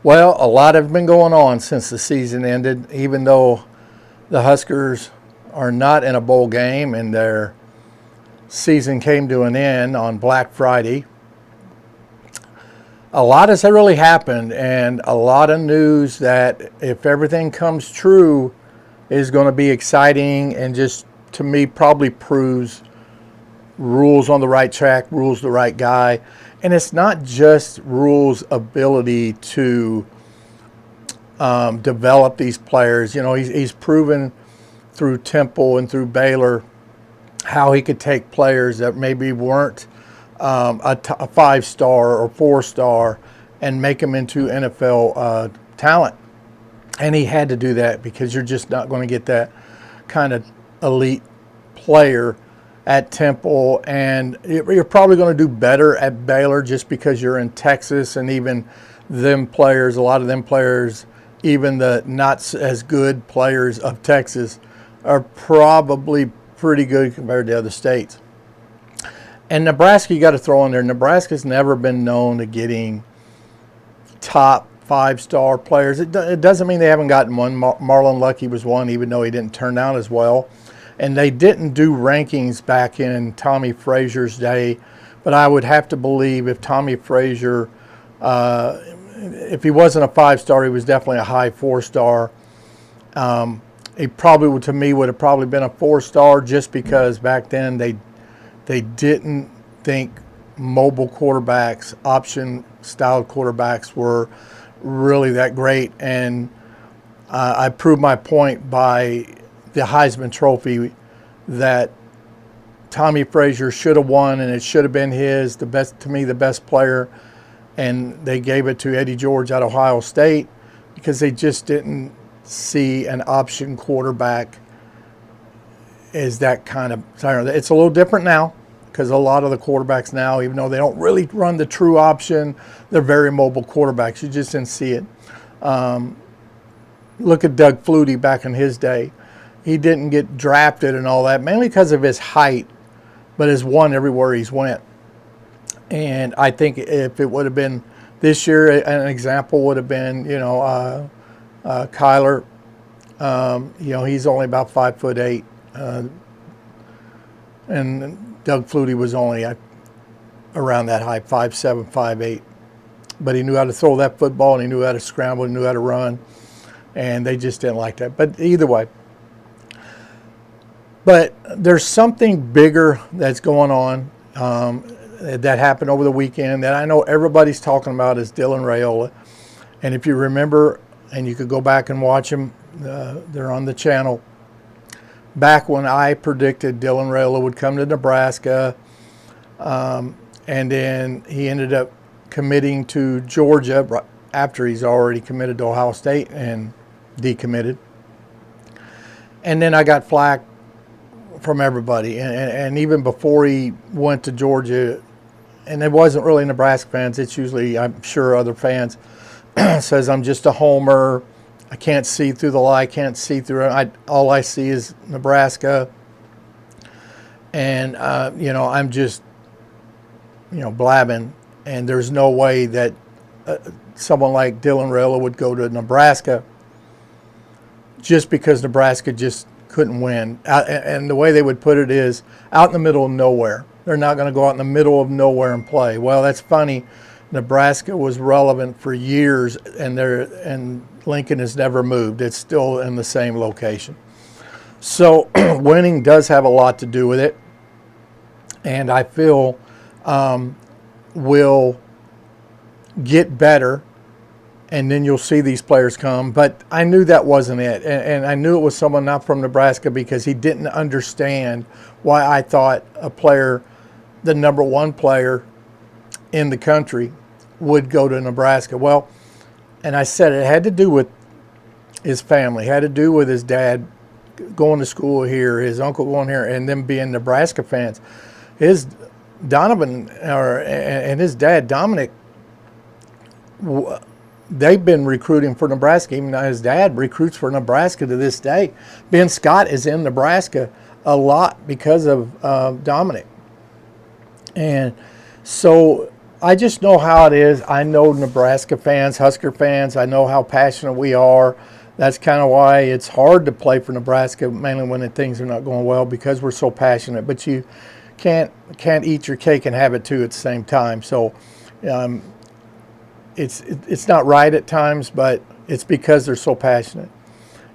Well, a lot has been going on since the season ended, even though the Huskers are not in a bowl game and their season came to an end on Black Friday. A lot has really happened, and a lot of news that, if everything comes true, is going to be exciting and just, to me, probably proves Rhule's on the right track, Rhule's the right guy. And it's not just Rhule's ability to develop these players. You know, he's proven through Temple and through Baylor how he could take players that maybe weren't a 5-star or 4-star and make them into NFL talent. And he had to do that because you're just not going to get that kind of elite player at Temple, and you're probably going to do better at Baylor just because you're in Texas, and even them players, a lot of them players, even the not as good players of Texas, are probably pretty good compared to other states. And Nebraska, you got to throw in there, Nebraska's never been known to getting top 5-star players. It doesn't mean they haven't gotten one. Marlon Lucky was one, even though he didn't turn out as well. And they didn't do rankings back in Tommy Frazier's day, but I would have to believe if Tommy Frazier, if he wasn't a 5-star, he was definitely a high 4-star. He probably, to me, would have probably been a 4-star just because back then they didn't think mobile quarterbacks, option-styled quarterbacks were really that great. And I proved my point by the Heisman Trophy that Tommy Frazier should have won, and it should have been his, the best, to me, the best player. And they gave it to Eddie George at Ohio State because they just didn't see an option quarterback as that kind of, it's a little different now because a lot of the quarterbacks now, even though they don't really run the true option, they're very mobile quarterbacks. You just didn't see it. Look at Doug Flutie back in his day. He didn't get drafted and all that, mainly because of his height, but has won everywhere he's went. And I think if it would have been this year, an example would have been, Kyler. He's only about 5'8", and Doug Flutie was only around that height, 5'7", 5'8". But he knew how to throw that football, and he knew how to scramble, and knew how to run, and they just didn't like that. But either way. But there's something bigger that's going on that happened over the weekend that I know everybody's talking about is Dylan Raiola. And if you remember, and you could go back and watch them, they're on the channel. Back when I predicted Dylan Raiola would come to Nebraska, and then he ended up committing to Georgia after he's already committed to Ohio State and decommitted. And then I got flack from everybody, and even before he went to Georgia, and it wasn't really Nebraska fans, it's usually, I'm sure, other fans, says I'm just a homer, I can't see through the lie, I can't see through it, all I see is Nebraska, and I'm just blabbing, and there's no way that someone like Dylan Raiola would go to Nebraska just because Nebraska just couldn't win. And the way they would put it is out in the middle of nowhere. They're not going to go out in the middle of nowhere and play. Well, that's funny. Nebraska was relevant for years, and Lincoln has never moved. It's still in the same location. So winning does have a lot to do with it, and I feel will get better, and then you'll see these players come. But I knew that wasn't it. And I knew it was someone not from Nebraska because he didn't understand why I thought a player, the number one player in the country, would go to Nebraska. Well, and I said it had to do with his family, had to do with his dad going to school here, his uncle going here, and them being Nebraska fans. His Donovan and his dad, Dominic, they've been recruiting for Nebraska. Even his dad recruits for Nebraska to this day. Ben Scott is in Nebraska a lot because of Dominic. And so I just know how it is. I know Nebraska fans, Husker fans, I know how passionate we are. That's kind of why it's hard to play for Nebraska, mainly when things are not going well, because we're so passionate. But you can't eat your cake and have it too at the same time. So it's not right at times, but it's because they're so passionate.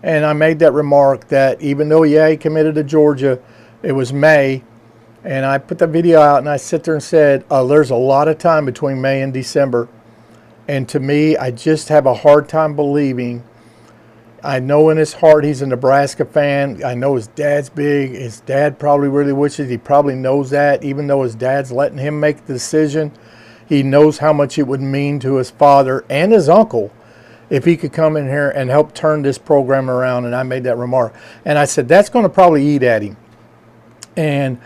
And I made that remark that even though, yeah, he committed to Georgia, it was May, and I put the video out and I sit there and said, there's a lot of time between May and December. And to me, I just have a hard time believing. I know in his heart he's a Nebraska fan. I know his dad's big. His dad probably really wishes. He probably knows that, even though his dad's letting him make the decision. He knows how much it would mean to his father and his uncle if he could come in here and help turn this program around. And I made that remark. And I said, that's going to probably eat at him. And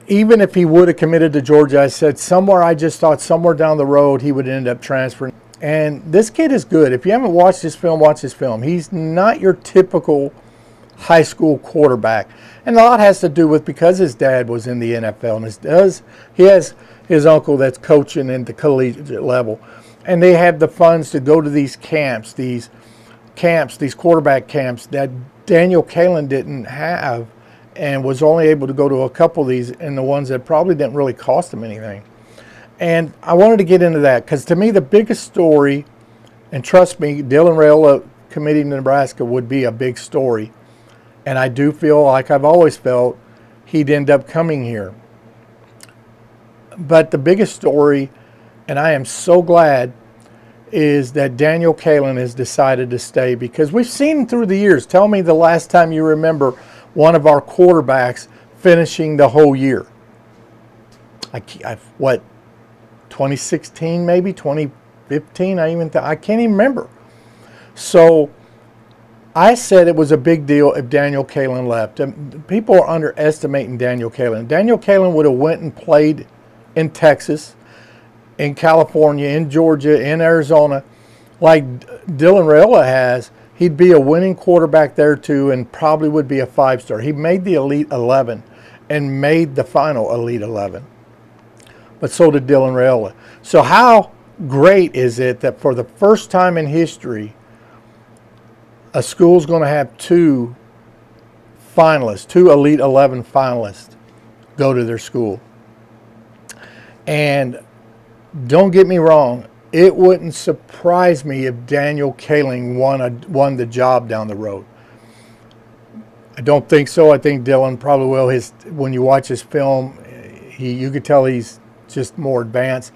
even if he would have committed to Georgia, I said I just thought somewhere down the road he would end up transferring. And this kid is good. If you haven't watched this film, watch this film. He's not your typical high school quarterback. And a lot has to do with because his dad was in the NFL. And he has his uncle that's coaching at the collegiate level. And they have the funds to go to these camps, these quarterback camps that Daniel Kaelin didn't have, and was only able to go to a couple of these, and the ones that probably didn't really cost him anything. And I wanted to get into that because to me the biggest story, and trust me, Dylan Raiola committing to Nebraska would be a big story. And I do feel like I've always felt he'd end up coming here. But the biggest story, and I am so glad, is that Daniel Kaelin has decided to stay, because we've seen through the years. Tell me the last time you remember one of our quarterbacks finishing the whole year. What, 2016 maybe, 2015? I can't even remember. So I said it was a big deal if Daniel Kaelin left. And people are underestimating Daniel Kaelin. Daniel Kaelin would have went and played in Texas, in California, in Georgia, in Arizona, like Dylan Raiola has. He'd be a winning quarterback there too, and probably would be a 5-star. He made the Elite 11 and made the final Elite 11. But so did Dylan Raiola. So how great is it that for the first time in history, a school's going to have two Elite 11 finalists go to their school? And don't get me wrong, it wouldn't surprise me if Daniel Kaelin won the job down the road. I don't think so. I think Dylan probably will. When you watch his film, you could tell he's just more advanced.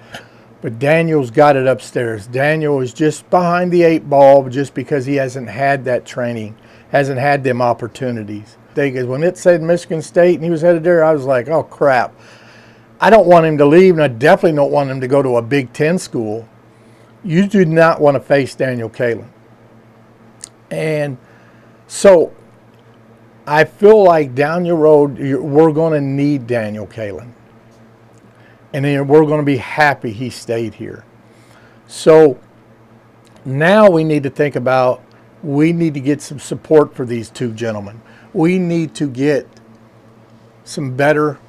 But Daniel's got it upstairs. Daniel is just behind the 8 ball just because he hasn't had that training, hasn't had them opportunities. When it said Michigan State and he was headed there, I was like, oh, crap. I don't want him to leave, and I definitely don't want him to go to a Big Ten school. You do not want to face Daniel Kaelin. And so I feel like down your road, we're going to need Daniel Kaelin. And then we're going to be happy he stayed here. So now we need to think about, we need to get some support for these two gentlemen. We need to get some better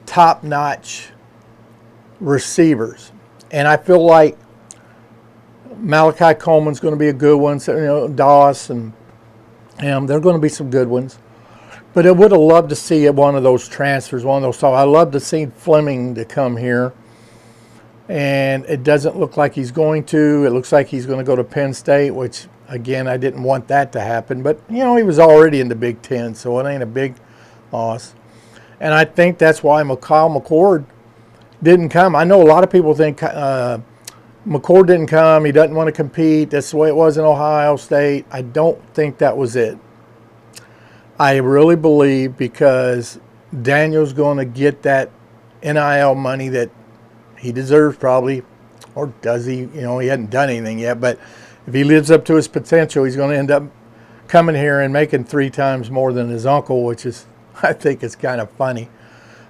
top-notch receivers. And I feel like Malachi Coleman's going to be a good one. So, Doss and they're going to be some good ones. But I would have loved to see one of those transfers, one of those. So I love to see Fleming to come here. And it doesn't look like he's going to. It looks like he's going to go to Penn State, which, again, I didn't want that to happen. But, he was already in the Big Ten, so it ain't a big loss. And I think that's why Kyle McCord didn't come. I know a lot of people think McCord didn't come. He doesn't want to compete. That's the way it was in Ohio State. I don't think that was it. I really believe because Daniel's going to get that NIL money that he deserves probably, or does he? He hadn't done anything yet. But if he lives up to his potential, he's going to end up coming here and making 3 times more than his uncle, which is, I think it's kind of funny.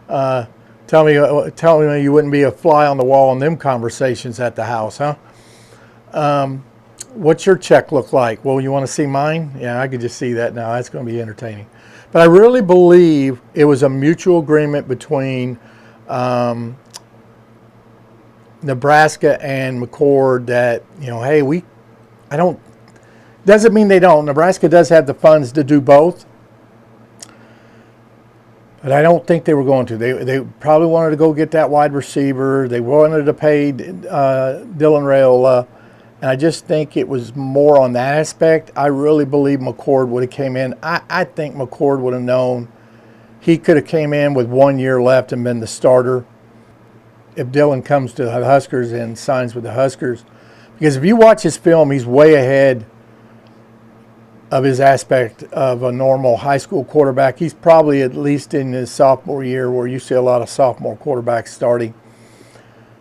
Tell me you wouldn't be a fly on the wall in them conversations at the house, huh? What's your check look like? Well, you want to see mine? Yeah, I could just see that now. That's going to be entertaining. But I really believe it was a mutual agreement between Nebraska and McCord that, you know, hey, I don't, doesn't mean they don't. Nebraska does have the funds to do both. But I don't think they were going to. They probably wanted to go get that wide receiver. They wanted to pay Dylan Raiola. And I just think it was more on that aspect. I really believe McCord would have came in. I think McCord would have known he could have came in with 1 year left and been the starter if Dylan comes to the Huskers and signs with the Huskers. Because if you watch his film, he's way ahead of his aspect of a normal high school quarterback. He's probably at least in his sophomore year where you see a lot of sophomore quarterbacks starting.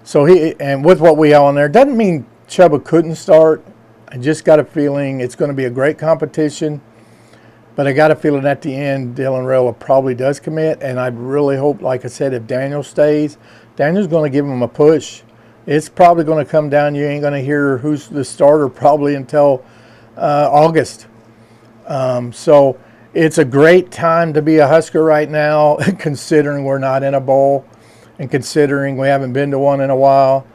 So and with what we have on there, doesn't mean Chubba couldn't start. I just got a feeling it's going to be a great competition. But I got a feeling at the end, Dylan Raiola probably does commit. And I really hope, like I said, if Daniel stays, Daniel's going to give him a push. It's probably going to come down. You ain't going to hear who's the starter probably until August. So it's a great time to be a Husker right now, considering we're not in a bowl and considering we haven't been to one in a while.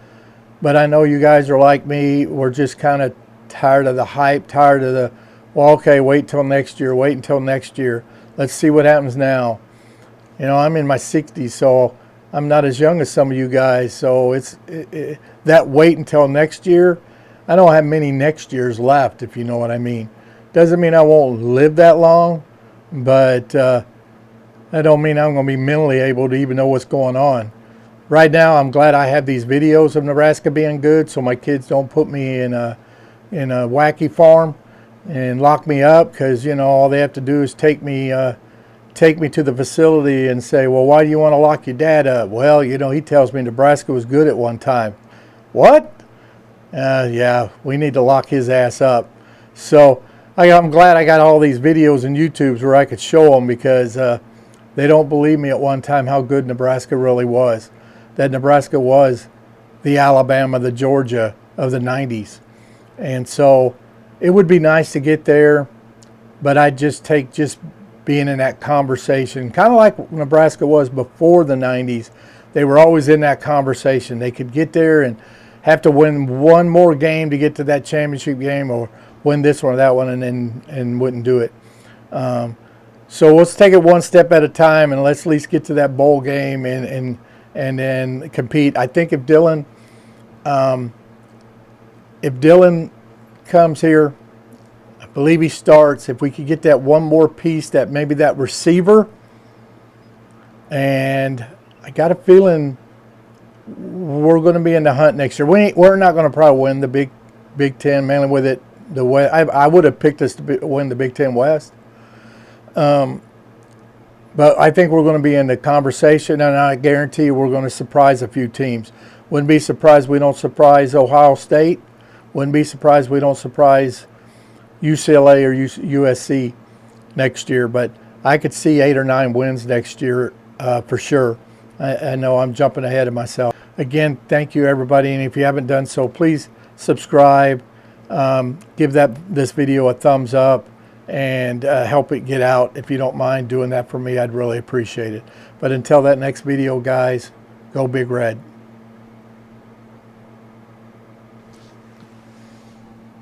But I know you guys are like me. We're just kind of tired of the hype, tired of the, well, okay, wait till next year, wait until next year. Let's see what happens now. You know, I'm in my 60s, so I'm not as young as some of you guys. So it's that wait until next year. I don't have many next years left, if you know what I mean. Doesn't mean I won't live that long, but that don't mean I'm going to be mentally able to even know what's going on. Right now, I'm glad I have these videos of Nebraska being good, so my kids don't put me in a wacky farm and lock me up, because, you know, all they have to do is take me to the facility and say, well, why do you want to lock your dad up? Well, you know, he tells me Nebraska was good at one time. What? Yeah, we need to lock his ass up. So I'm glad I got all these videos and YouTubes where I could show them, because they don't believe me at one time how good Nebraska really was. That Nebraska was the Alabama, the Georgia of the 90s. And so it would be nice to get there, but I'd just take just being in that conversation, kind of like Nebraska was before the 90s. They were always in that conversation. They could get there and have to win one more game to get to that championship game, or win this one or that one, and wouldn't do it. So let's take it one step at a time, and let's at least get to that bowl game and then compete. I think if Dylan comes here, I believe he starts. If we could get that one more piece, that maybe that receiver, and I got a feeling we're going to be in the hunt next year. We're not going to probably win the Big Ten, mainly with it the way I would have picked us to win the Big Ten West. But I think we're going to be in the conversation, and I guarantee you we're going to surprise a few teams. Wouldn't be surprised we don't surprise Ohio State. Wouldn't be surprised we don't surprise UCLA or USC next year. But I could see 8 or 9 wins next year for sure. I know I'm jumping ahead of myself. Again, thank you, everybody. And if you haven't done so, please subscribe. Give this video a thumbs up, and help it get out. If you don't mind doing that for me, I'd really appreciate it. But until that next video, guys, go Big Red.